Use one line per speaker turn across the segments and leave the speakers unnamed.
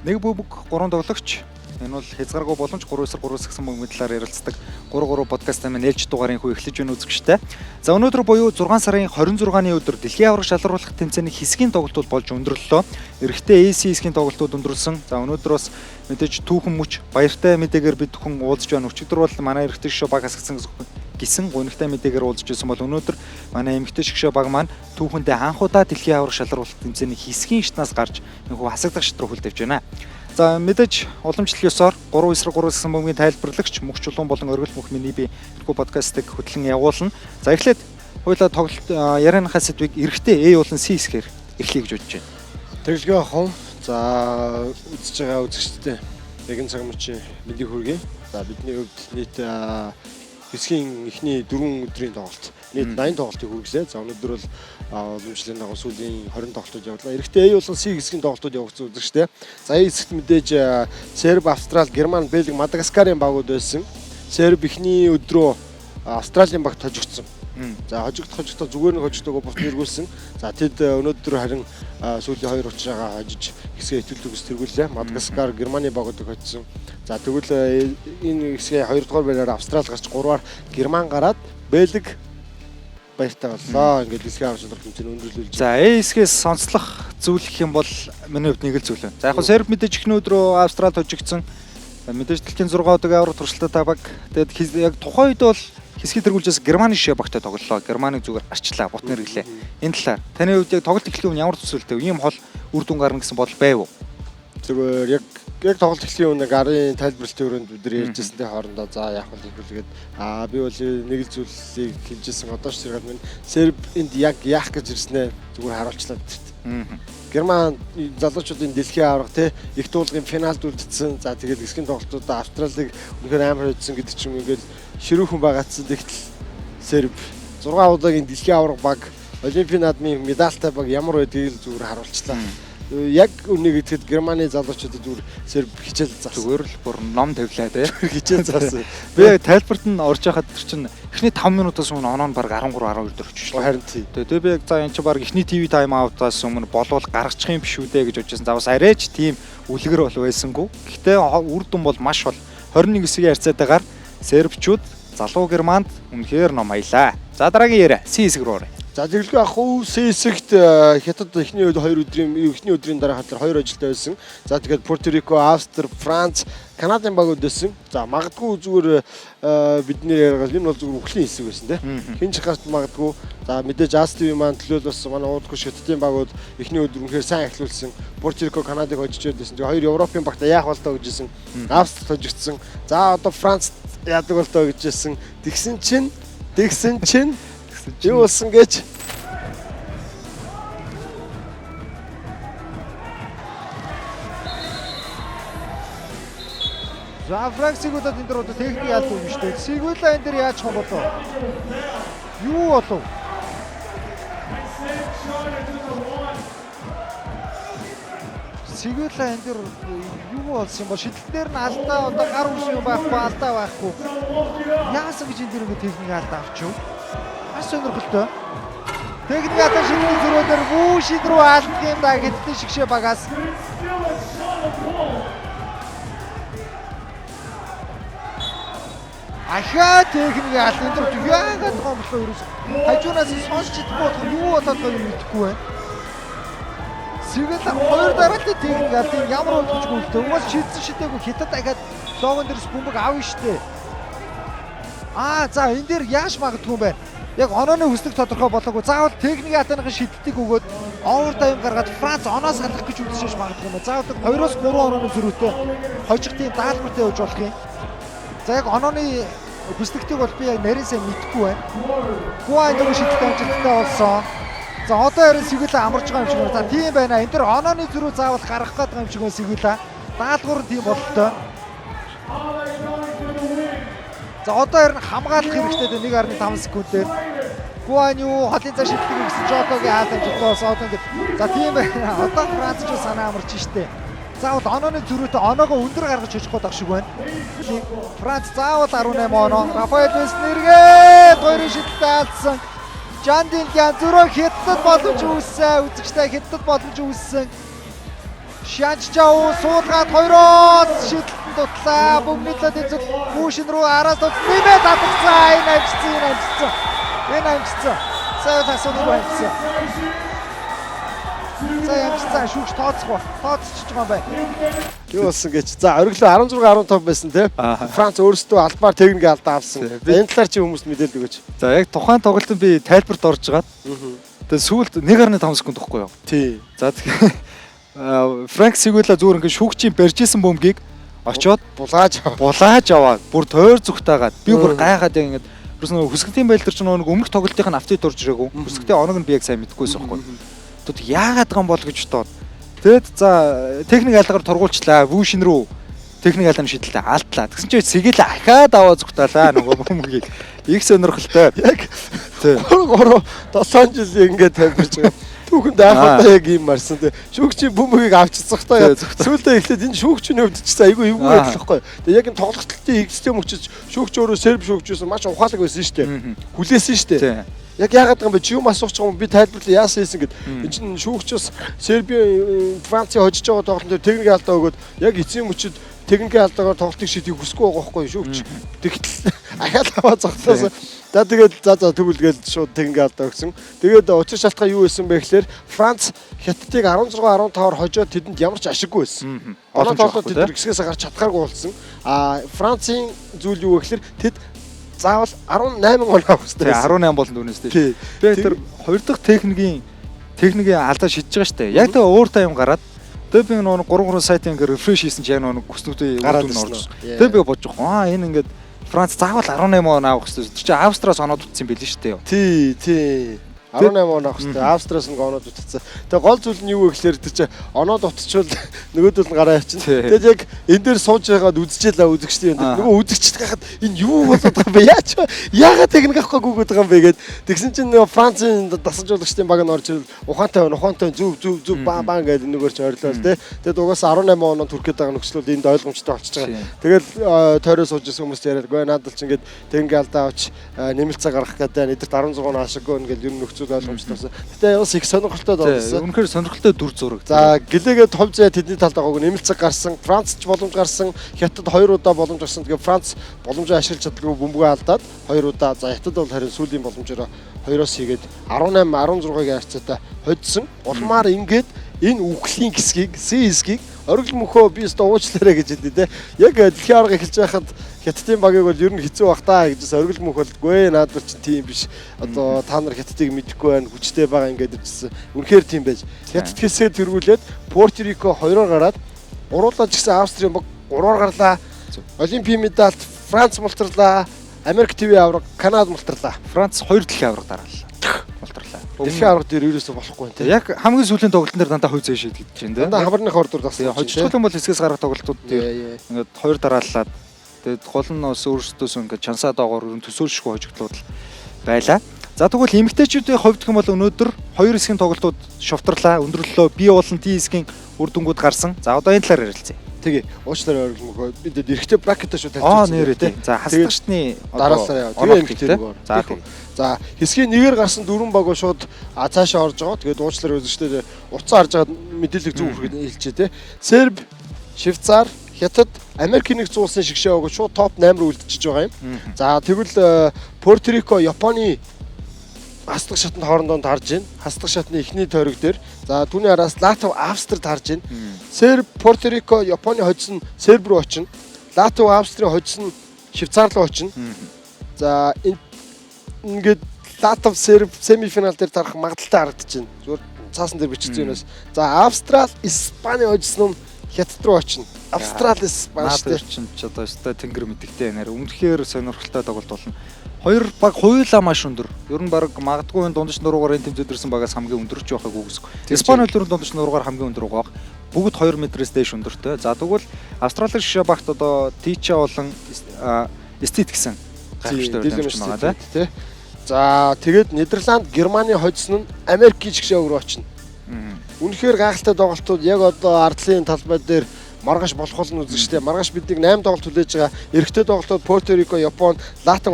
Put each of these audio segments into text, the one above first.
Нэг бүбэг 3 тоглогч. Энэ бол хязгааргүй боломж 3-3 гэсэн мөнгөний талаар ярилцдаг 3-3 подкаст маань ээлж дугаарын хүү эхлэж байна үзэгчтэй. За өнөөдөр буюу 6 сарын 26-ны өдөр дэлхийн аварга шалгаруулах тэмцээний хэсгийн тоглолтууд болж өндөрлөлөө. Эрэгтэй AC хэсгийн тоглолтууд өндөрлсөн. За өнөөдөр бас мэдээж түүхэн мөч баяртай мэдээгээр бид хүн уулзж байна. Өчигдөр бол манай эрэгтэй шишөө баг хасгсан гисэн гонигтай мэдээгээр уулзж байсан бол өнөөдөр манай эмэгтэй шишөө баг маань түүхэндээ анхудаа дэлхийн аварга шалгаруулах тэмцээний хэсгийн шатнаас гарч энэ хүү хасагдах шат руу хөлдөвж байна. За мэдээж уламжлалын ёсоор 3-3 гэсэн бөмбөгийн тайлбарлагч Мөх Чулуун болон Оргил Мөх миний би энэ подкастыг хөтлөн явуулна. За эхлээд хоёулаа тоглолт ярианыхаа сэдвийг эрэгтэй A болон C хэсгээр эхлэе гэж бодож байна.
Тэглэгээ ахав. За үзэж байгаа үзэгчдээ нэгэн цаг мөчийн мэндийг хүргэе. За бидний хувьд нийт хэсгийн эхний 4 өдрийн тоглолт нийт 80 тоглолтыг хүргэлээ. За өнөөдөр бол уламжлалын дагуу сүүлийн 20 тоглолтууд явуулаа. Эрэгтэй A болон C хэсгийн тоглолтууд явагдсан үзэгчтэй. За A хэсэгт мэдээж Серб, Австрали, Герман, Бельги, Мадагаскарын багууд байсан. Серб эхний өдрөө Австралийн багт хожигдсон. За хожигдох зүгээр нэг хожигдоогоо бут нэргүүлсэн. За тэд өнөөдөр харин сүүлийн 2 учраагаа хожиж хэсгээ итгэл төгс тэргүүллээ. Мадагаскар, Германы багуудыг хоцсон. За тэгвэл энэ хэсгээ 2 дугаар байраар Австрали гарч 3-аар Герман гараад Бельги баяртай боллоо. Ингээд дэлхийн аварга шалгаруулах тэмцээнд өндөрлүүлж.
За A хэсгээс сонцлох зүйл гэх юм бол миний хувьд нэг л зүйл байна. За яг нь Серб мэдээж ихний өдрөө Австрали хожигдсон. Мэдээж дэлхийн 6 удаагийн аварга туршилттай баг. Тэгээд яг тухайн үед бол хэсгийг тэргүүлжээс Германы шишээ багтай тоглолоо. Германыг зүгээр арчлаа, бут нэрглээ. Энэ талаар таны хувьд яг тоглолт эхлэх өмнө ямар төсөөлтэй вэ? Ийм хол үр дүн гарна гэсэн бодол байв уу?
Зүгээр яг тоглолт эхлэхийн өмнө гарын тайлбарлалтын өрөөнд бид нар ярьжсэнтэй хоорондоо за яах вэ гэхлээр би бол нэг л зүйлийг хэлжсэн. Одоо ч зэрэг минь Серб энд яг яах гэж ирснээ зүгээр харуулчлаа бидэрт. Герман залуучуудын дэлхийн аварга их дуулгын финалд үлдсэн. За тэгээд хэсгийн тоглолтуудаа Австралиг үнэхээр амар хөдсөн гэдэг чинь ингээд ширүүхэн байгаадсан. Тэгтэл Серб 6 удаагийн дэлхийн аварга баг Олимпийн наадмын медальтай баг ямар байдгийг л зүгээр харуулчлаа. Яг үнийг итгэхэд Германы залуучуудад зүгээр Серб хичээл заасан.
Зүгээр л бүр ном тавилаа тий.
Хичээл заасан.
Би тайлбарт нь орж яхад тэр чинь эхний 5 минутаас өмнө оноо нь баг 13-12 дээр очиж.
Харин тий.
Тэгээ би яг за энэ чи баг эхний ТV тайм аутаас өмнө болвол гаргачих юм биш үү дээ гэж бодчихсон. За бас арайч тийм үлгэр бол байсангүй. Гэхдээ үр дүн бол маш бол 21 хэсгийн харьцаатайгаар сербчүүд залуу Германд үнэхээр ном аялаа. За дараагийн яриа C хэсэг рүү оръё.
За тэглэгээ ахуу C хэсэгт хятад эхний өдрийн дараа хатар 2 ажилтай байсан. За тэгээд Порто Рико, Австри, Франц, Канадын багууд байсан. За магадгүй зүгээр бидний яриагаар энэ бол зүгээр үхлийн хэсэг байсан тийм. Хинч гарч магадгүй. За мэдээж Астви маань төлөөл бас манай уудгүй хятадын багууд эхний өдөр үнэхээр сайн эхлүүлсэн. Порто Рико, Канадыг хожиж байсан. Тэгээ 2 Европын багтаа яах болтоо гэжсэн. Австри хожигдсан. За одоо Франц яадаг болтоо гэжсэн. Тэгсэн чинь юу болсон гэж.
За Францигуудад энэ дөр одоо техник яалт юм шүү дээ. Сигула энэ дэр яаж хон болов? Юу болов? Сигула энэ дэр юу болсон юм ба? Шидлэлээр нь алдаа одоо гар үс юм байхгүй, алдаа байхгүй. Яасан гэж энэ дэр ингэ техник алдаа авчих вэ? Маш сонирхолтой. Техник алдаа шидлэл зөрөөлөөр бүү шидрүү алдах юм да гэдэгтэй шигшээ багаас. Ахаа техник алдаа энэ дэр яагаад гомдлоо ерөөс. Хажуунаас сонсч идэх болох юу болоод байгааг мэдэхгүй байна. Сигэл 2 дараалал техник алдаа ямар болчихгүй л дээ. Угаас шийдсэн шидээгүй хятад дахиад логон дээрс бөмбөг авна штэ. За энэ дээр яаш магадгүй юм байна. Яг онооны хүслэг тодорхой болоогүй. Заавал техник атааны шидэлтийг өгөөд овертайм гаргаад Франц оноос халах гэж үзэж магадгүй юм. Заавал 2-3 онооны зөрүүтэй хожих тийм даалгавартай явж болох юм. За яг онооны хүслэгтийг бол би яг нарийн сайн мэдэхгүй байна. Гуайны шидэлтэй амжилттай болсон. За одоо харин Сигула амарч байгаа юм шиг байна. За тийм байна. Энэ дэр онооны зөрүү заавал гаргах гэдэг юм шиг байна Сигула. Даалгавар тийм бололтой. За одоо харин хамгаалах хэрэгтэй дээ 1.5 секундээр. Гуаню хотын цаа шилдэг гэсэн Жокогийн хаалт амжилттай болсон. Одоо ингэ. За тийм байна. Одоо Франц ч санаа амарч штэ. Заавал онооны зөрүүтэй оноогоо өндөр гаргаж очих гээд байх шиг байна. Франц заавал 18 оноо. Рафаэль Веснергээ 2 шидэлтэй алдсан. Жандин зөрөө хятад боломж үүссэн. Үзэгчтэй хятад боломж үүссэн. Шанчжао суулгаад 2-оос шидэлтэн дутлаа. Бүгний талд эзэл Бүүшин рүү араас нэмээд татагцсан. Энэ амжицсан. Сайн тасуур байсан. За ямжцсан шүүгч тооцох ба. Тооцчих байгаа юм байна.
Юу болсон гэж. За ориглоо 16-15 байсан тий. Франц өөрсдөө албаар техник алдаа авсан. Энэ талаар чи хүмүүст мэдээлэл өгөөч.
За яг тухайн тоглолтод би тайлбарт орж жагаад. Тэгээд сүүлд 1.5 секунд тахгүй юу?
Тий.
За тэгэхээр Франк Сигула зүгээр ингээд шүүгчийн барьжсэн бөмбөгийг очоод булааж аваад бүр тойр зүгтаагаад би бүр гайхаад ингээд бас нөгөө хүсгтийн байлдар ч нөгөө өмнөх тоглолтын автыг дурж ирээгүй. Хүсгтийн оног нь би яг сайн мэдгүйсэн байхгүй. Тэд яагаад байгаа юм бол гэж бодоод. Тэгэд за техник алгаар тургуулчлаа. Вүүшин рүү техник алгааны шидэлтэй алдлаа. Тэгсэн чинь Сигэл ахаад аваа зүгтаалаа нөгөө бөмбөгийг. Их сонирхолтой. Яг 3 7 жил ингээд тавьж байгаа. Түүхэнд анхудаа яг юм марсан те. Шүүгчийн бөмбөгийг авчихсахтаа сүүлдээ эхлээд энэ шүүгчийн хувьд ч айгүй эвгүй байлахгүй. Тэгээ яг энэ тоглолтын систем өчөж шүүгч өөрөө серб шүүгчсэн маш ухаалаг байсан шүү дээ. Хүлээсэн шүү дээ. Яг яагаад юм бэ? Чи юм асуучих юм би тайлбарлаа яасан хийсэн гэд. Энэ чинь шүүгчээс Сербийн Францын хожиж байгаа тоглолтын техник алдаа өгөөд яг эцсийн мөчөд техник алдаагаар тоглолтыг шийдэх хүсэхгүй байгаа байхгүй шүүгч. Тэгтэл ахаал аваа зогсоос. За тэгээд за тэгвэл шууд техник алдаа өгсөн. Тэгээд учир шалтгаан юу байсан бэ гэхээр Франц Хятадыг 16-15-оор хожоод тэдэнд ямар ч ашиггүй байсан. Олон тоглолтод тэд гисгээс гарч чадхааргүй болсон. Францын зүйл юу вэ гэхээр тэд заавал 18 гол авах хэрэгтэй. 18 болон дүнээс тийм. Би тэр хоёр дахь техникийн алдаа шийдэж байгаа шүү дээ. Яг тэгээ өөр тайм гараад тэгээ би нөгөө 3 сайтын ингээ рефреш хийсэн чинь яг нөгөө хүснүүдийн үр дүн орж. Тэгээ би бодож байгаа. Энэ ингээд Франц заавал 18 он авах хэрэгтэй. Тэр чинь Австраас оноод утсан байл шүү дээ. Тий. 18 он авах хэрэгтэй. Австраас нэг оноод утцсан. Тэгээ гол зүйл нь юу вэ гэхээр тэр чинь оноод утчвал нөгөөдөл нь гараа явчихна. Тэгээд яг энэ дээр сууж байгаад үзчихлээ үзэгчтэй юм. Нөгөө үзэгчд гахад энэ юу болоод байгаа юм бэ? Яагаад техник авахгүй гүгээд байгаа юм бэ гэд. Тэгсэн чинь нөгөө Францын дасгалжуулагчдын баг нь орж ирэл ухаантай зүв баа гэдэг нөгөөр ч орилоо те. Тэгээд угаасаа 18 оноо түрхээд байгаа нөхцлөл энд ойлгомжтой болчихж байгаа. Тэгэл тойроо сууж ирсэн хүмүүс яриад гүй надад ч ингээд техник алдаа авч нэмэлцээ гаргах гэдэг эдэрт 16 он ашиггүй ингээд ер нь нөхцөл ойлгомжтой болсон. Гэтэ бас их сонирхолтой болсон. Үнэхээр сонирхолтой дүр зураг. За гэлээгээд хов зэ тэдний талд байгаагүй нэмэлцэг гарсан, Францч боломж гарсан, Хятад 2 удаа боломж гарсан. Тэгээ Франц боломжоо ашиглаж чаддгүй бөмбөгөө алдаад 2 удаа. За Хятад бол харин сүүлийн боломжоор 2-оос хийгээд 18 16-гийн харьцаатай хоцсон. Улмаар ингээд энэ үхлийн хэсгийг, хэсгийг оргил мөхөө би өстө уучлаарай гэж хэлдэг те. Яг дэлхийн арга эхэлж байхад Хятадын багийг бол ер нь хэцүү бах таа гэж оргил мөх болдгүй. Наадвар чинь тийм биш. Одоо та нар Хятадыг мэдэхгүй байна. Хүчтэй байгаа ингээд ирсэн. Үнэхээр тийм байж. Хятад хэсгээ тэргүүлээд Порто Рико 2-оор гараад уруулаад ч гэсэн Австрийн баг 3-оор гарлаа. Олимпийн медальт Франц мултарлаа. Америк ТV авраг, Канада мултарлаа. Франц 2 дэлхийн авраг дарааллаа. Мултарлаа. Дэлхийн авраг дээр ерөөсөө болохгүй тийм. Яг хамгийн сүүлийн тоглолтын дээр дандаа хувь зэш шийдэж чинь тийм. Дандаа хамарны хордор тассан. Хожигдол юм бол хэсгээс гарах тоглолтууд тийм. Ингээд 2 дарааллаад тэгээд гол нь бас өөрсдөөс ингээд чансаа доогоор төсөөлшгүй хожигдлууд байлаа. За тэгвэл эмэгтэйчүүдийн хувьд гэх юм бол өнөөдөр 2 хэсгийн тоглолтууд шовтрлаа, өндөрлөлөө. Бие болон Т хэсгийн үр дүнгууд гарсан. За одоо энэ талаар ярилцъя. Тэгээ уучлаарай оргилмөхөө бид эрэгтэй бракетаа шүү тавьчихсан. Нэрээ тий. За хасдагчны дараалал тэгээ эмэгтэй. За тий. За хэсгийн нэгээр гарсан 4 баг шууд цаашаа орж байгаа. Тэгээд уучлаарай үзэгчдээ уцаа харж байгаа мэдээлэл зөв хүргэж хэлчихэ тий. Серб, Швейцар, Хятад, Америк нэгдсэн улсын шигшээ өгөө шууд топ 8 руу үлдчихэж байгаа юм. За тэгвэл Порто Рико, Японы хасдаг шатнд хоорондоо харж байна. Хасдаг шатны эхний тойрог дээр. За түүний араас Латв, Австрид харж байна. Серб, Порто Рико, Японы хожсон Серб руу очино. Латв, Австрийн хожсон Швейцар руу очино. За ингээд Латв, Серб семифинал дээр тарах магадaltaй харагдаж байна. Зүгээр цаасан дээр бичсэн юмнаас. За Австрал, Испани хожсон нь Хятад руу очино. Австрал, Испани чинь ч одоо өстой тэнгэр мэдэгтэй нэр үнэхээр сонирхолтой тоглолт болно. Хоёр баг хуйлаа маш өндөр. Ер нь баг магадгүй дундаж нуруугаар энэ тэмцээд ирсэн багаас хамгийн өндөрч байхаг үгүйсэв. Испани бол дундаж нуруугаар хамгийн өндөр байгаа. Бүгд 2 метрээс дээш өндөртэй. За тэгвэл Австралийн шишээ багт одоо Тича болон Стит гэсэн гайхамшигтай байгаа тий. За тэгээд Нидерланд, Германы хожсон нь Америкийн шишээ рүү очино. Үнэхээр гайхалтай тоглолтууд яг одоо ардлын талбай дээр маргааш болох нь үзэгчтэй. Маргааш биднийг 8 тоглолт хүлээж байгаа. Эрэгтэй тоглолтууд Порто Рико, Япон, Латв,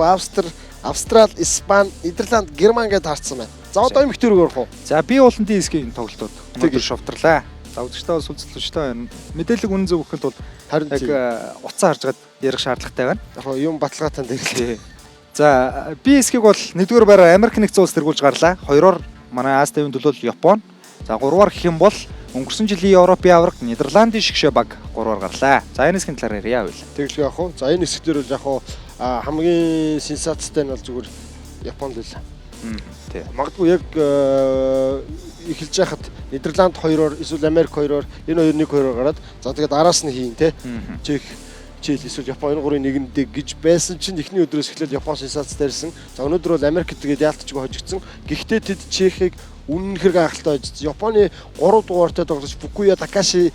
Австрал, Испани, Нидерланд, Герман гэдээ харцсан байна. За одоо эмэгтэй рүү орох уу? За би болон Т хэсгийн тоглолтууд өнөөдөр шовтрлаа. За үзэгчтэй бол сүлцэлвчтэй байна. Мэдээлэл үнэн зөв өгөхөд бол
Харин
яг утсаа харж гад ярих шаардлагатай байна.
яг юм баталгаатай дээр л.
За BSK-г бол 1-р байраар Америк нэгдсэн улс тэргүүлж гарлаа. 2-оор манай Аз тайван төлөөл Япон. За 3-аар гэх юм бол өнгөрсөн жилийн Европын аварга Нидерландын шгшээ баг 3-аар гарлаа. За энэ хэсгийн талаар яриа байл.
Тэгэл яг хуу. За энэ хэсгээр бол яг хуу хамгийн сенсацтай нь бол зүгээр Японд л.
Тий.
Магадгүй яг эхэлж яхад Нидерланд 2-оор эсвэл Америк 2-оор энэ 2-1-2-оор гараад за тэгээд араас нь хийн те. Чех, Чил эсвэл Япон 3-1-нд гэж байсан чинь эхний өдрөөс эхлээд Япон сенсацтай ирсэн. За өнөөдөр бол Америк тэгээд яалтчгүй хожигдсон. Гэхдээ тэд Чехийг үнэнхээр гайхалтай хожигдсон. Японы 3 дугаартай тоглогч Фукуя Такахаши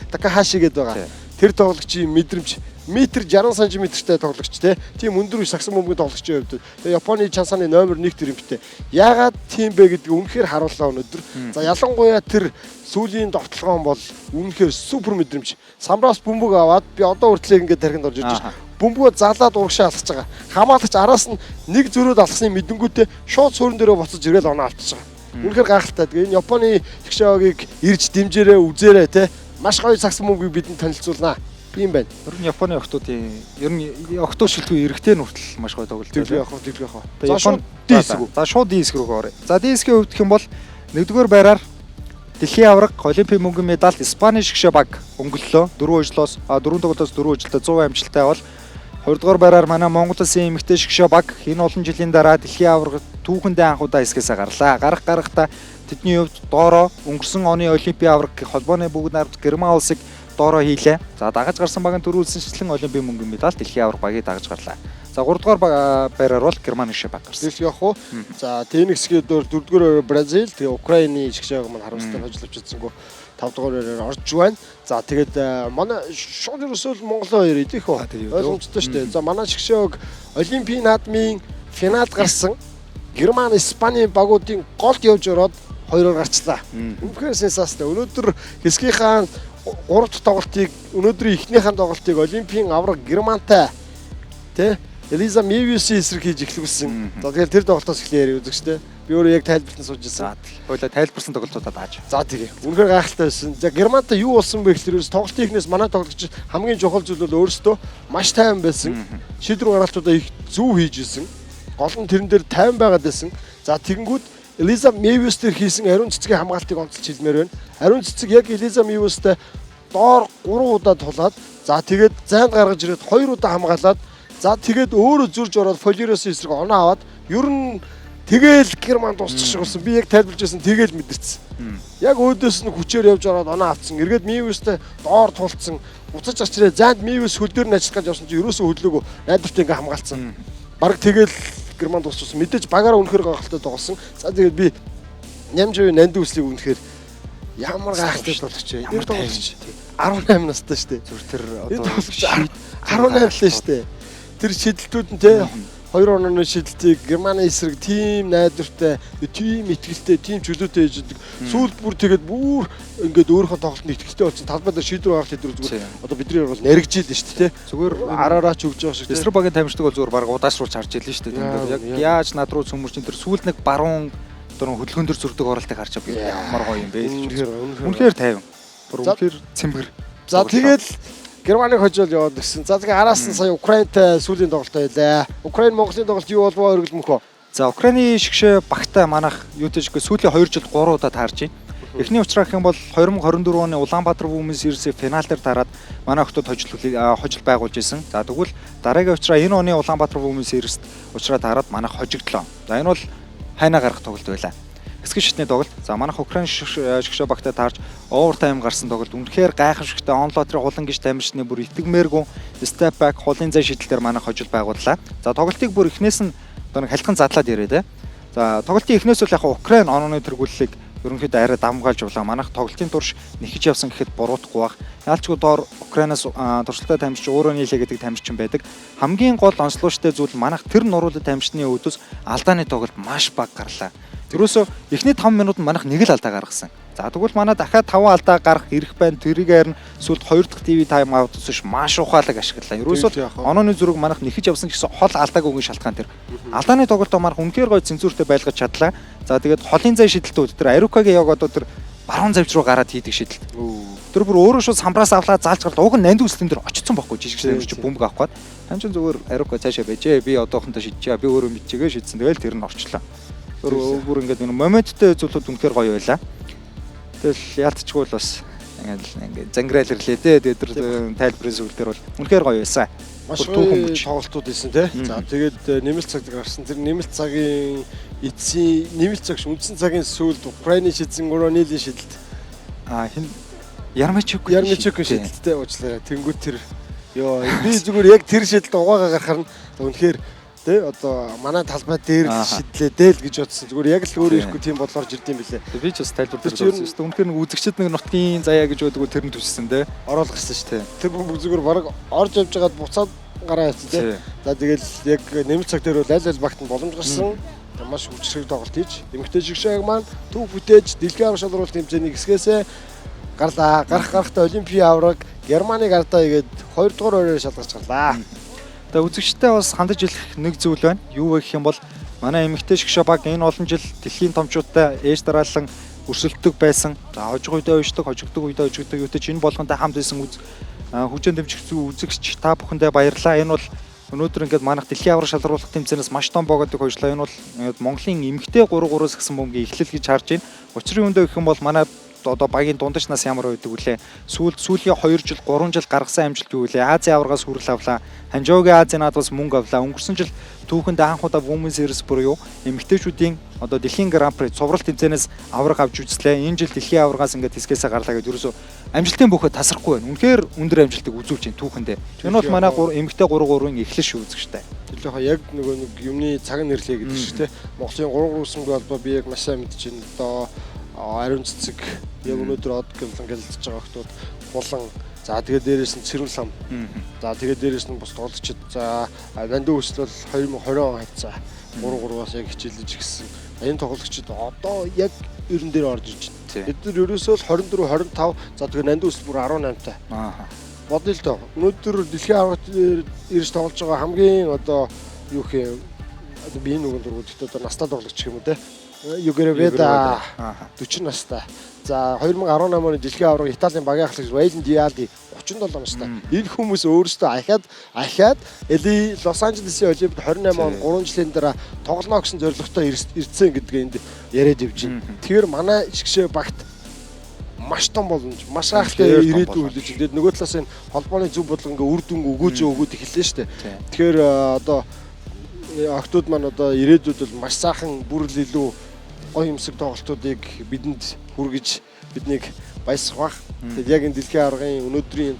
гэдэг байгаа. Тэр тоглогчийн мэдрэмж метр 60 см-тэй тоглогч тийм өндөр үе сагсан бөмбөгийн тоглогчийн хувьд тэгээ Японы чансааны номер 1 тэр юмтэй. Яагаад тийм бэ гэдгийг үнэхээр харууллаа өнөөдөр. За ялангуяа тэр сүүлийн довтлогоон бол үнэхээр супер мэдрэмж. Самраас бөмбөг аваад би одоо хүртэл ингээд тархинд орж ирж байна. Бөмбөгөө залаад урагшаа алхаж байгаа. Хамгаалагч араас нь нэг зөрөөд алхсны мэдэнгүүтээ шууд суурин дээрээ буцаж ирэл оноо алдчихж байгаа. Үнэхээр гайхалтай. Тэгээ энэ Японы шгшөөгийг ирж дэмжээрээ үзээрэй те. Маш гоё сагсан бөмбөгийг бидэнд танилцуулнаа. Тийм байна.
Ер нь Японы охтуудын ер нь охтууд шилдэггүй эрэгтэй нь хүртэл маш гоё тоглож
байгаа. Тэг яг.
За шууд диск. За шууд диск рүү орё. За дискийн хувьд гэх юм бол 1-р байраар дэлхийн аварга олимпийн мөнгөн медаль Испани шгшээ баг өнгөллөө. 4 ижлоос 4 тоглолтоос 4 ижлэлтэй 100 амжилттай бол 2-р байраар манай Монгол Улсын эмэгтэй шгшээ баг энэ олон жилийн дараа дэлхийн аварга түүхэндээ анхудаа хэсгээс гарлаа. Гарахдаа тэдний хувьд доороо өнгөрсөн оны олимпийн аварга холбооны бүгд найрамд Герман улсыг доороо хийлээ. За дагаж гарсан багийн төрүүлсэнчлэн олимпийн мөнгөн медаль дэлхийн аварга багийг дагаж гарлаа. За 3-р байраар бол Германы шгшээ баг гарсан.
Тэгэл яг уу. За теннисгээд 4-р Бразил, тэгээ Украины шгшээг маань харамстай хожловч чадсангүй 5-р орж байна. За тэгээд манай шууд ерөөсөө Монголын хоёр идэх үү? Ойлгомжтой шүү дээ. За манай шгшээг олимпийн наадмын финалд гарсан Герман, Испани багуудын голд явж ороод 2-оор гарчлаа. Үнэхээр сенсацтай. Өнөөдөр хэсгийнхаа 3 дахь тоглолтыг өнөөдрийн эхнийхэн тоглолтыг олимпийн аварга Германтай тэ Элиза Мевиусийн эсрэг хийж эхлүүлсэн. За тэгэхээр тэр тоглолтоос эхлэе үзэгчтэй. Би өөрөө яг тайлбарлан сууж ирсэн.
Хойлоо тайлбарсан тоглолтуудаа дааж.
За тэгээ. Үнэхээр гайхалтай байсан. За Германтай юу болсон бэ гэхээр тоглолтын эхнээс манай тоглогч хамгийн чухал зүйл бол өөрөөсөө маш тайван байсан. Шийдвэр гаргалтуудаа их зөв хийж ирсэн. Гол нь тэрэн дээр тайван байгаад байсан. За тэгэнгүүт Элиза Мевиус дээр хийсэн ариун цэцгийн хамгаалтыг онцолж хэлмээр байна. Ариун цэцэг яг Элиза Мевиустай доор 3 удаа тулаад за тэгээд зайд гаргаж ирээд 2 удаа хамгаалаад за тэгээд өөрөө зурж ороод Фолиросын эсрэг оноо аваад ер нь тэгээл Герман дуусчих шиг болсон. Би яг тайлбарлаж байсан тэгээл мэдэрсэн. Яг өөдөөс нь хүчээр явж ороод оноо авцсан. Эргээд Мевиустай доор тулцсан. Буцаж гарч ирээ зайд Мевиус хөл дээр нь ажиллаж явсан чи ерөөсөө хөдлөөгөө найдвартай ингээ хамгаалцсан. Бараг тэгээл Герман дуусчихсан. Мэдээж багаараа үнэхээр гайхалтай тоглосон. За тэгээд би нямжийн нанди үслийг үнэхээр ямар гайхалтай тоглож вэ? Ямар тоглож? 18 настай шүү дээ.
Зүр тэр одоо
18 лээ шүү дээ. Тэр шидэлтүүд нь те 2 онооны шидэлтийг Германы эсрэг тийм найдвартай, тийм итгэлтэй, тийм чөлөөтэй хийж өгдөг. Сүүлд бүр тэгээд бүр ингээд өөрийнхөө тоглолтод итгэлтэй болсон. Талбай дээр шийдвэр гаргах хэдрүү зүгээр. Одоо бидний бол наригжил шүү дээ те. Зүгээр араараа ч өгж байгаа шиг.
Эсрэг багийн тамирчдаг бол зүгээр баг удаашруулж харж ялэн шүү дээ. Яг яаж над руу цөмөрч энэ тэр сүүлд нэг баруун одоо хөдөлгөөн төр зүрдэг оролтыг харж ямар гоё юм бэ. Үнэхээр тайван. Үнэхээр цэмбэр.
За тэгээд Германыг хожоол яваад гисэн. За тэгээ араас нь сая Украинтай сүүлийн тоглолтоо хийлээ. Украин Монголын тоглолт юу болов өргөлмөх үү?
За Украины шгшээ багтай манайх юу тэжгүй сүүлийн 2 жил 3 удаа таарж байна. Эхний учраа гэх юм бол 2024 оны Улаанбаатар Women's Series финал дээр тараад манай охтод хожил байгуулж исэн. За тэгвэл дараагийн учраа энэ оны Улаанбаатар Women's Series-д учраа тараад манайх хожигдлоо. За энэ бол хайнаа гарах тоглолт байлаа. Хэсэг шатны тоглолт. За манайх Украин шгшээ багтай таарж овертайм гарсан тоглолт. Үнэхээр гайхамшигтай онлотрын хулан гიშ тамирчны бүр итгэмээргүй step back хулын зай шидэлээр манайх хожил байгууллаа. За тоглолтыг бүр эхнээс нь одоо нэг хальтхан задлаад ирээ те. За тоглолтын эхнээс бол яг Украин онооны тэргүүллийг ерөнхийдөө арай дамгаалж явлаа. Манайх тоглолтын турш нэхэж явсан гэхэд буруутахгүй баг. Яалчгүй доор Украинаас туршлагатай тамирч өөрөө нийлээ гэдэг тамирчин байдаг. Хамгийн гол онцлогчтой зүйл манайх тэр нуруулад тамирчны өөдөөс алдааны тоглолт маш бага гарлаа. Ерөөсөө эхний 5 минут манайх нэг л алдаа гаргасан. За тэгвэл манай дахиад 5 алдаа гарах эрх байна. Тэрийг харин сүүлд 2 дахь ТV тайм аутс биш маш ухаалаг ашиглалаа. Ерөөсөө онооны зүрэг манайх нэхэж явсан гэсэн хол алдааг өгөн шалтгаан тэр. Алдааны тоглолтоо манайх үнэхээр гоё цензуртэй байлгаж чадлаа. За тэгээд холын зай шидэлтүүд тэр Арукагийн яг одоо тэр баруун завж руу гараад хийдэг шидэлт. Тэр бүр өөрөө шууд самбраас авлаа заалж гараад уг нь нанд үслэн дээр очсон байхгүй жижиг
Тийм,
ширмж бөмбөг авах гээд. Хан ч зүгээр ариука цаашаа байжээ. Би одоохондоо шидчихээ. Би өөрөө мэдчихээ шидсэн. Тэгэл тэр нь орчлоо. Бүр ингээд нэг моменттэй зүйлүүд үнэхээр гоё байлаа. Тэгэл яалтчгүй бол бас ингээд зангираал ирлээ дээ. Тэгээд тэр тайлбарын зүйл дээр бол үнэхээр гоё байсан.
Маш
Түүхэн
гоё
мөч.
тоглолтууд байсан тий. За тэгээд нэмэлт цагт гарсан. Тэр нэмэлт цагийн эцсийн нэмэлт цагш үндсэн цагийн сүүлд Украины шидсэн 3-1 шидэлт.
Хин Ярмачук
шидэлттэй уучлаарай. Тэнгүүт тэр ёо би зүгээр яг тэр шидэлт угаагаа гарахаар нь үнэхээр тий одоо манай талбай дээр шидлээ л гэж бодсон. Зүгээр яг л өөрөө ирэхгүй тийм бодлоор ирд юм билээ.
Би ч бас тайлбар дээр үзсэн. Үнэхээр нэг үзэгчд нэг нутгийн заяа гэж боддог тэр нь төссөн тий.
Оруулах гэсэн шүү дээ. Тэр бүх зүгээр бараг орж явж байгаад буцаад гараа явц тий. За тэгэл яг нэмэлт цаг дээр бол аль аль багтанд боломж гарсан. Маш хүчрэг тоглолт хийж эмэгтэй шигшээг маань төв бүтээж дэлхийн авраг шалралт тэмцээний хэсгээсээ гарлаа. Гарахтаа Олимпийн авраг Германыг ардаа игээд 2 дугаар оройр шалгарч гарлаа.
Тэгээ үзэгчтэй бас хандаж хэлэх нэг зүйл байна. Юу вэ гэх юм бол манай эмэгтэй шгшөө баг энэ олон жил дэлхийн томчуудтай ээж дараалан өрсөлддөг байсан. За хожиг үедээ уушдаг, хожигддаг үедээ хожигддаг юутай ч энэ болгонтой хамт байсан хүчээр дэмжих үзэгч та бүхэндээ баярлалаа. Энэ бол өнөөдөр ингээд манайх дэлхийн авраг шалруулах тэмцээнээс маш том богодог хожлоо. Энэ бол Монголын эмэгтэй 3-3-аас гисэн бөмбөгийн эхлэл гэж харж байна. Учрын үндэ гэх юм бол манай одоо багийн дундаж нас ямар байдаг вүлээ. Сүүлийн 2 жил 3 жил гаргасан амжилт юу вүлээ. Азийн аврагаас хүрэл авлаа. Ханжоогийн Азийн наадаас мөнгө авлаа. Өнгөрсөн жил түүхэнд анх удаа Women's Series буюу эмэгтэйчүүдийн одоо дэлхийн гран при цуврал тэмцээнээс авраг авч үзлээ. Энэ жил дэлхийн аврагаас ингээд хэсгээсээ гарлаа гэдэг ерөөсөө амжилтын бүхэд тасрахгүй байна. Үнэхээр өндөр амжилтыг үзүүлж байна түүхэндээ. Энэ бол манай эмэгтэй 3-3-ын эхлэл шүү үзэгчтэй.
Төлөөхөө яг нөгөө нэг юмны цаг нэрлэе гэдэг шүү дээ. Монголын 3-3 сүмг албаа би яг маш сайн мэдэж байна. Одоо ариун цэцэг яг өнөөдөр од гэмлэн гэлдэж байгаа хүмүүс булан за тэгээд дээрээс нь цэрүүл лам. За тэгээд дээрээс нь бус тоглогчид за нандин үсэл бол 2020 он хавцаа 3-3-аас яг хичээлж гисэн. Энэ тоглогчид одоо яг ерөн дээр орж иж байна. Бид нар ерөөсөө л 24 25 за тэгээд нандин үсэл бүр 18 таа. Бодъё л доо. Өнөөдөр дэлхийн аврагт ирж тоглож байгаа хамгийн одоо юу гэх юм одоо би энэ үгэн дургууд одоо настай тоглогч юм уу те. Югэрвэда 40 настай. За 2018 оны дэлхийн авраг Италийн багийн ахлагч Вейлен Диалди 37 настай. Энэ хүмүүс өөрсдөө ахаад Эли Лос Анжелесийн Олимпиад 28 он 3 жилийн дараа тоглоно гэсэн зорилготой ирсэн гэдгээ энд яриад явж байна. Тэгэхээр манай ишгшээ багт маш том боломж, маш гайхалтай ирээдүй үлээж. Тэгээд нөгөө талаас энэ холбооны зөв бодлого ингээ үр дүн өгөөд эхэллээ шүү дээ. Тэгэхээр одоо охтууд маань одоо ирээдүйд бол маш сайхан бүрэл илүү гоё юмсэг тоглолтуудыг бидэнд хүргэж биднийг баясгах. Тэгээд яг энэ дэлхийн аврагын өнөөдрийн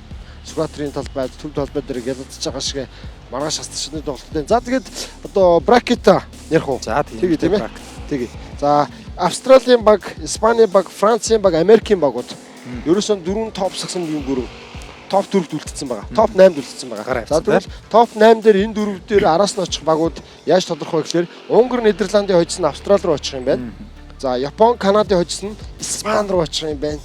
Сүргатрийн талбайд төв талбай дээр гялалцж байгаа шиг маргааш хастчны тоглолттой. За тэгээд одоо бракет ярих уу?
За
тийм ээ. Тэгээ. За Австралийн баг, Испаний баг, Францын баг, Америкийн багууд ерөөсөө 4 топ сагсан юм гүрэн топ 4-т үлдсэн байгаа. Топ 8-д үлдсэн байгаа. За тэгвэл топ 8 дээр энэ дөрөв дээр араас нь очих багууд яаж тодорхой гэхээр Унгар, Нидерландын хожис нь Австрали руу очих юм байна. За Япон, Канадын хожис нь Испани руу очих юм байна.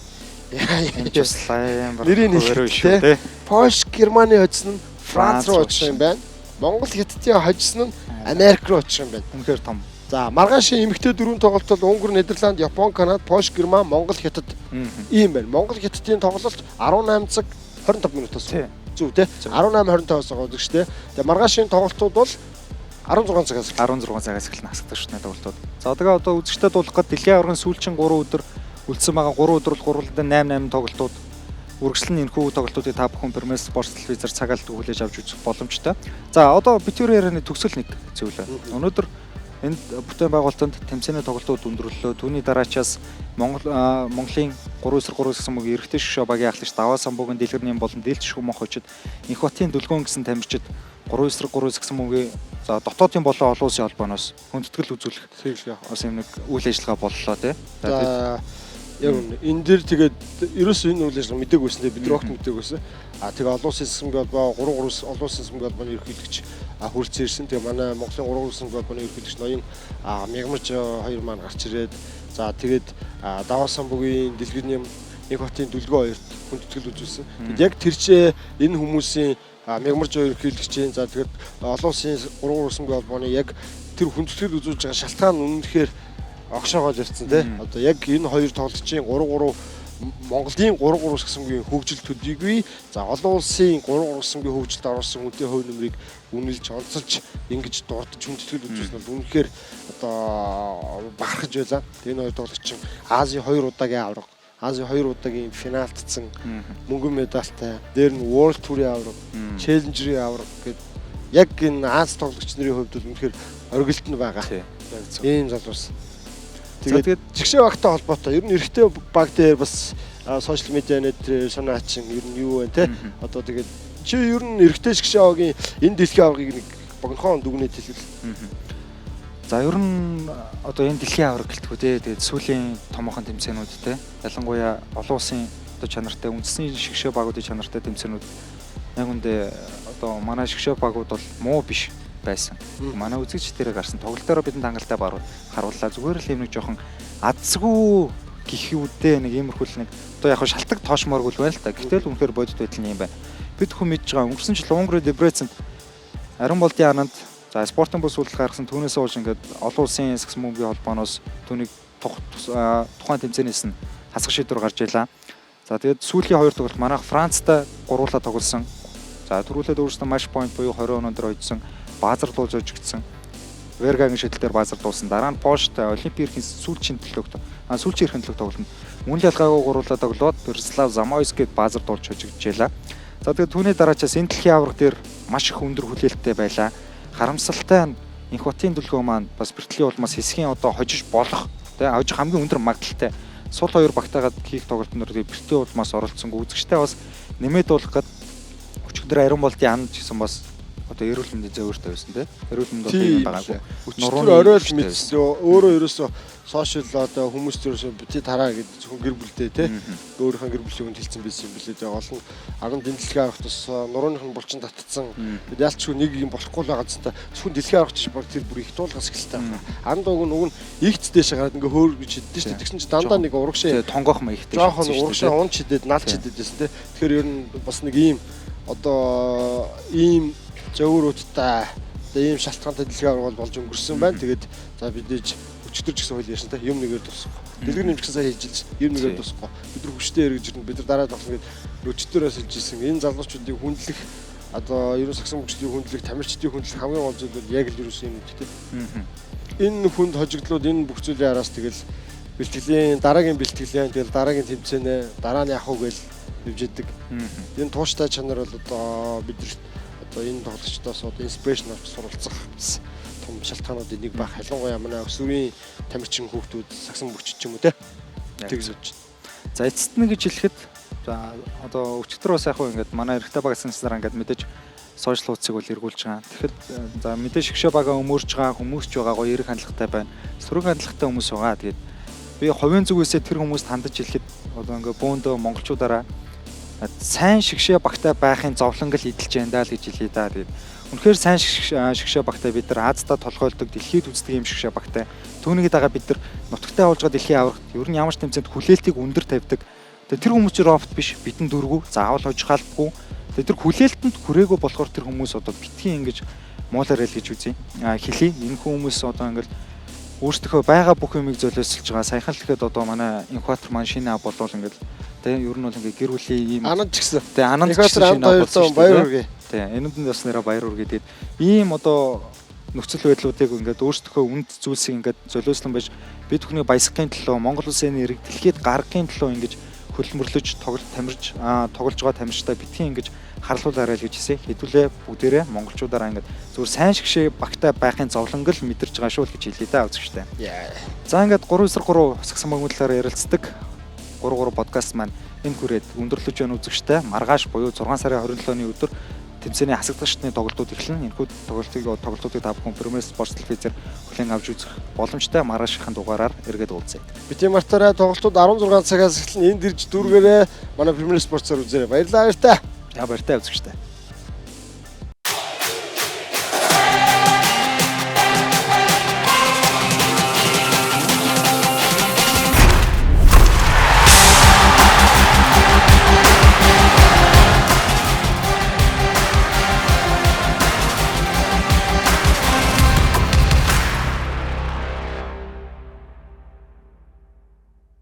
Нэрийн хэлбэр шүү дээ. Польш, Германы хожис нь Франц руу очих юм байна. Монгол, Хятадын хожис нь Америк руу очих юм байна.
Үнэхээр том.
За маргаашийн эмэгтэй дөрвөн тоглолт бол Унгар, Нидерланд, Япон, Канада, Польш, Герман, Монгол, Хятад ийм байна. Монгол, Хятадын тоглолт 18 цаг 25 минутаас зөв тий 18-25-аас байгаа үзэгчтэй. Тэгээ маргаашийн тоглолтууд бол 16 цагаас
эхэлнэ хасагдаж шүтнэ тоглолтууд. За одоо үзэгчдэд дуулах гээд дэлхийн аврагын сүүлчийн 3 өдөр үлдсэн байгаа 3 өдрөл гурвалдаа 8 тоглолтууд үргэлжлэн энэхүү тоглолтуудыг та бүхэн Premier Sports телевизээр цагаалт хүлээж авч үзэх боломжтой. За одоо битүүрээр төгсгөл нэг зүйл байна. Өнөөдөр энд бүтээн байгуулалтанд тэмцээний тоглолтууд өндөрлөлөө. Түүний дараачаас Монголын 3-3 гэсэн мөг эрэгтэй шгшөө багийн ахлагч Даваа самбуугийн дэлгэрний болон дээлч шүүмэн хочид Инх Батын дүлгөөн гэсэн тамирчид 3-3 гэсэн мөгийн за дотоодын болон олон улсын холбооноос хүндэтгэл үзүүлэх бас юм нэг үйл ажиллагаа боллоо тий.
За яг энэ дээр тэгээд ерөөс энэ үйл ажиллагаа мэдээг байсан бид нар огт мэдээг байсан. Тэгээ олон улсын засгийн холбоо 3-3 олон улсын засгийн холбооны ерөнхийлөгч хүрэлцэн ирсэн. Тэгээ манай Монголын 3 улсын холбооны ерөнхийлөгч ноён Мягмарж хоёр маань гарч ирээд за тэгээд Даваа самбуугийн дэлгэрний Инх Батын дүлгөө хоёрт хүндэтгэл үзүүлсэн. Тэгэд яг тэрчээ энэ хүмүүсийн Мягмарж ерөнхийлөгчийн за тэгээд олон улсын 3 улсын холбооны яг тэр хүндэтгэл үзүүлж байгаа шалтгаан үнэнхээр огшоогоод ирсэн тий. Одоо яг энэ хоёр тоглолтын 3-3 Монголын 3-3 сагсамгийн хөгжил төдийгүй за олон улсын 3-3 сагсамгийн хөгжилд оруулсан үнэтэй хувь нэмрийг үнэлж онцолж ингэж дурдж хүндэтгэл үзүүлсэн бол үнэхээр одоо бахархаж байлаа. Энэ хоёр тоглогч чинь Азийн 2 удаагийн авраг, Азийн 2 удаагийн финалдсан мөнгөн медальтай, дээр нь World Tour-ийн авраг, Challenger-ийн авраг гэдэг яг энэ Аз тоглогч нарын хувьд бол үнэхээр оргилт нь байгаа. Ийм залуус. Тэгээд жигшээ багтай холбоотой. Ер нь эрэгтэй баг дээр бас сошиал медиа дээр санаачин ер нь юу вэ те? Одоо тэгээд чи ер нь эрэгтэй жигшээ багийн энэ дэлхийн аврагыг нэг богинохон дүгнээд хэлвэл.
За ер нь одоо энэ дэлхийн авраг гэлтгүү те. Тэгээд сүүлийн томоохон тэмцээнүүд те. Ялангуяа олон улсын одоо чанартай үндэсний жигшээ багуудын чанартай тэмцээнүүд яг үндэ одоо манай жигшээ багууд бол муу биш байсан. Манай үзэгч дээрээ гарсан тоглолтоор бидэнд хангалттай харууллаа. Зүгээр л юм нэг жоохон адсгүй гэх үедээ нэг иймэрхүүл нэг одоо яг шалтгаан тоошмооргүй л байна л та. Гэтэл үнэхээр бодит байдал нь юм байна. Бид хүн мэдж байгаа өнгөрсөн жил Унгарын Дебреценд Ариун болдын ананд за спортын бус үйлдэл гаргасан түүнээс хойш ингээд олон улсын саксмобгийн холбооноос түүнийг тухайн тэмцээнээс нь хасах шийдвэр гарч илаа. За тэгээд сүүлийн 2 тоглолт манайх Францтай гуруулаа тоглосон. За түрүүлээд өөрсдөө матч point буюу 20 өнөдөр ойдсон. Баазардуулж ожигдсан. Вергагийн шийдэлээр баазардуулсан. Дараа нь Польштай Олимпийн сүүлчийн төлөвт сүүлчийн эрхэн төлөв тоглоно. Мөн л ялгаагүй гуруулаа тоглоод Берслав Замойскэд баазардуулж ожигджээ. За тэгээд түүний дараачаас энэ дэлхийн авраг дээр маш их өндөр хүлээлттэй байлаа. Харамсалтай нь Инхбатын төлгөө маань бас бэртлийн улмаас хэсгийн одоо хожиж болох тэгээ хожих хамгийн өндөр магадaltaй сул 2 багтаагаад хийх тоглолтноор бэртлийн улмаас оролцсонгүй үзэгчтэй бас нэмээд уулгах гэд өчигдөр Ариун болдын анд гэсэн бас одоо эрүүл мэндийн зөвөртэй байсан тийм эрүүл мэнд одоо юм байгаагүй
нурууны орой л мэдсэн өөрөө ерөөсөө сошиал одоо хүмүүс төрөөсөө бити тараа гэдэг зөвхөн гэр бүлдээ тийм өөрийнхөө гэр бүлийн хүнд хэлсэн байсан юм билээ тийм олон аган тэмдэглэгээ авах тус нурууных нь булчин татцсан тэгээд ялчгүй нэг юм болохгүй л байгаа зү зөвхөн дэлхийн авахч баг тэр бүр их туулгаас эхэлтэй байна анд уг нь игт дэше гараад ингээ хөөр гэж хэдэж шүү тэгсэн чи дандаа нэг урагшаа
тонгоох маягтай
жоохон урагшаа унч хидэд налч хидэд байсан тийм тэгэхээр ер нь бас нэг ийм одоо ийм зөвөрөдтэй ийм шалтгаантай дэлхийн авраг болж өнгөрсөн байна. Тэгээд за бидээж өчтөр ч гэсэн хууль яшин та юм нэгээр тусахгүй. Дэлгэр нэмчихсэн сайн хийж юм нэгээр тусахгүй. Бид нар хүчтэй эргэж ирнэ. Бид нар дараа нь болохоор өчтөрөөс хэлж ирсэн. Энэ залуучуудыг хүндлэх одоо ерөн сагсан хүчтэй хүндлэх, тамирчдын хүндлэх хамгийн гол зүйл бол яг л ерөөс юм гэдэг. Энэ хүнд хожигдлууд энэ бүх зүйлийн араас тэгэл бэлтгэлийн дараагийн бэлтгэлийн тэгэл дараагийн тэмцээнэ дараа нь явах уу гэж хөвжидэг. Энэ тууштай чанар бол одоо бидэрт энэ тоглогчдоос одоо инспирэшн авч суралцах том шалтгаануудын нэг баг ялангуяа манай өсвөрийн тамирчин хүүхдүүд сагсан бөчч юм уу те тэгж бодож.
За эцэст нь гэж хэлэхэд за одоо өчтөр бас яг хөө ингээд манай эрэгтэй баг санснараа ингээд мэдээж сошиал хуудсыг бол эргүүлж байгаа. Тэгэхэд за мэдээж шгшөө бага өмөрж байгаа хүмүүс ч байгаа гоё эрэг хандлагатай байна. Сөрөг хандлагатай хүмүүс байгаа. Тэгээд би хувийн зүгээсээ тэр хүмүүст хандаж хэлэхэд одоо ингээд бөөндөө монголчуудаараа сайн шгшээ багтай байхын зовлонг л эдэлж байна даа л гэж хэлээ да. Тэгээд үнэхээр сайн шгшээ багтай бид нар Аздаа толгойлдог дэлхийд үздэг юм шгшээ багтай. Түүнийг дагаа бид нар нутагтай болж байгаа дэлхийн аврагт ер нь ямар ч тэмцээнд хүлээлтийг өндөр тавьдаг. Тэгээд тэр хүмүүс чинь робот биш, бидэн дөрвөө заавал хожих албагүй. Тэгээд тэр хүлээлтэнд хүрээгүй болохоор тэр хүмүүс одоо битгий ингэж муулаарай л гэж үзье. Хэлий. Энэ хүмүүс одоо ингэж өөрсдөө байгаа бүх юмыг золиослж байгаа. Саяхан л гэхэд одоо манай инкватор маань шинэ ав болвол ингэж тэг ер нь бол ингээ гэр бүлийн ийм
ананд ч гэсэн
тэг ананд ч гэсэн шинэ ав болсон
баяр үргээ.
Тэг энэнд нь бас нэраа баяр үргээ. Тэгээд ийм одоо нөхцөл байдлуудыг ингээд өөрсдөө үнд зүйлсийг ингээд золиослон байж бид бүхний баясгалын төлөө Монгол улсын нэрийг дэлхийд гаргахын төлөө ингэж хөлмөрлөж тамирж тоглож байгаа тамирчтай битгий ингэж харлуулаарай л гэж хэлсэн. Хэдүүлээ бүгдээрээ монголчуудаараа ингээд зүгээр сайн шгшээ багтай байхын зовлонг л мэдэрч байгаа шүү л гэж хэлээ да үзэгчтэй. За ингээд 3-3 сагсан мөнгөлөөр ярилцдаг 3-3 подкаст маань энэ хүрээд өндөрлөж байна үзэгчтэй. Маргааш буюу 6 сарын 27-ны өдөр тэмцээний хасагдагчдын тоглолтууд эхэлнэ. Энэхүү тоглолтуудыг та бүхэн Premier Sports телевизээр хүлээн авч үзэх боломжтой. Маргаашийн дугаараар эргээд уулзъя.
Бити мартаарай тоглолтууд 16 цагаас эхэлнэ. Энд ирж дүүргээрээ манай Premier Sports-оор үзээрэй. Баярлалаа баяртай.
Баяртай үзэгчтэй.